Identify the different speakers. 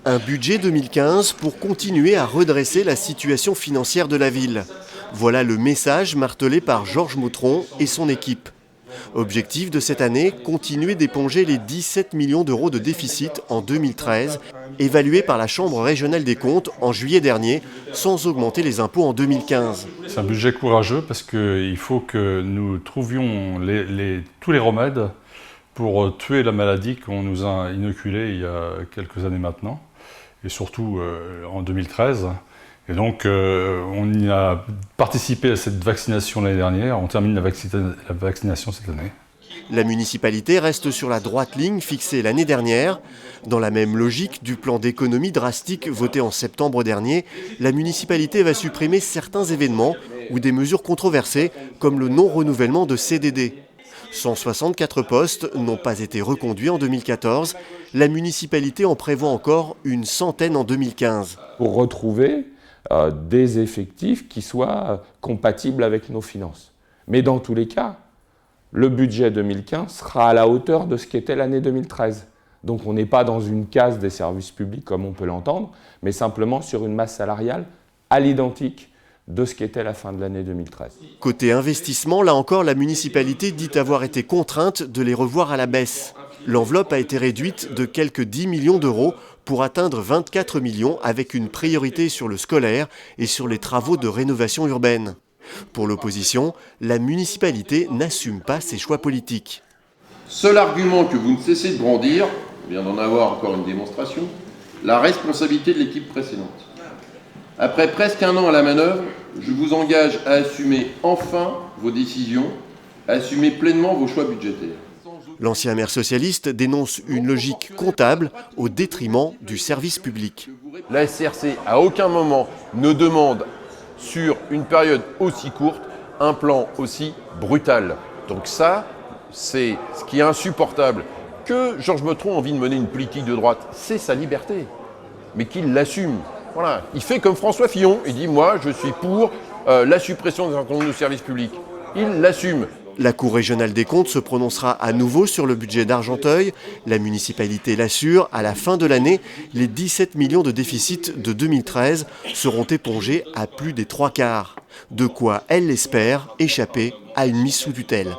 Speaker 1: Un budget 2015 pour continuer à redresser la situation financière de la ville. Voilà le message martelé par Georges Mautron et son équipe. Objectif de cette année, continuer d'éponger les 17 millions d'euros de déficit en 2013, évalués par la Chambre régionale des comptes en juillet dernier, sans augmenter les impôts en 2015.
Speaker 2: C'est un budget courageux parce qu'il faut que nous trouvions tous les remèdes pour tuer la maladie qu'on nous a inoculée il y a quelques années maintenant, et surtout en 2013. Et donc, on y a participé à cette vaccination l'année dernière, on termine la vaccination cette année.
Speaker 1: La municipalité reste sur la droite ligne fixée l'année dernière. Dans la même logique du plan d'économie drastique voté en septembre dernier, la municipalité va supprimer certains événements ou des mesures controversées, comme le non-renouvellement de CDD. 164 postes n'ont pas été reconduits en 2014. La municipalité en prévoit encore une centaine en 2015.
Speaker 3: Pour retrouver des effectifs qui soient compatibles avec nos finances. Mais dans tous les cas, le budget 2015 sera à la hauteur de ce qu'était l'année 2013. Donc on n'est pas dans une case des services publics comme on peut l'entendre, mais simplement sur une masse salariale à l'identique de ce qu'était la fin de l'année 2013.
Speaker 1: Côté investissement, là encore, la municipalité dit avoir été contrainte de les revoir à la baisse. L'enveloppe a été réduite de quelques 10 millions d'euros pour atteindre 24 millions avec une priorité sur le scolaire et sur les travaux de rénovation urbaine. Pour l'opposition, la municipalité n'assume pas ses choix politiques.
Speaker 4: Seul argument que vous ne cessez de brandir, on vient d'en avoir encore une démonstration, la responsabilité de l'équipe précédente. Après presque un an à la manœuvre, je vous engage à assumer enfin vos décisions, à assumer pleinement vos choix budgétaires.
Speaker 1: L'ancien maire socialiste dénonce une logique comptable au détriment du service public.
Speaker 4: La SRC, à aucun moment, ne demande, sur une période aussi courte, un plan aussi brutal. Donc ça, c'est ce qui est insupportable. Que Georges Mautron a envie de mener une politique de droite, c'est sa liberté, mais qu'il l'assume. Voilà. Il fait comme François Fillon, il dit « moi, je suis pour la suppression d'un certain nombre de services publics ». Il l'assume.
Speaker 1: La Cour régionale des comptes se prononcera à nouveau sur le budget d'Argenteuil. La municipalité l'assure, à la fin de l'année, les 17 millions de déficit de 2013 seront épongés à plus des 3/4. De quoi, elle l'espère, échapper à une mise sous tutelle.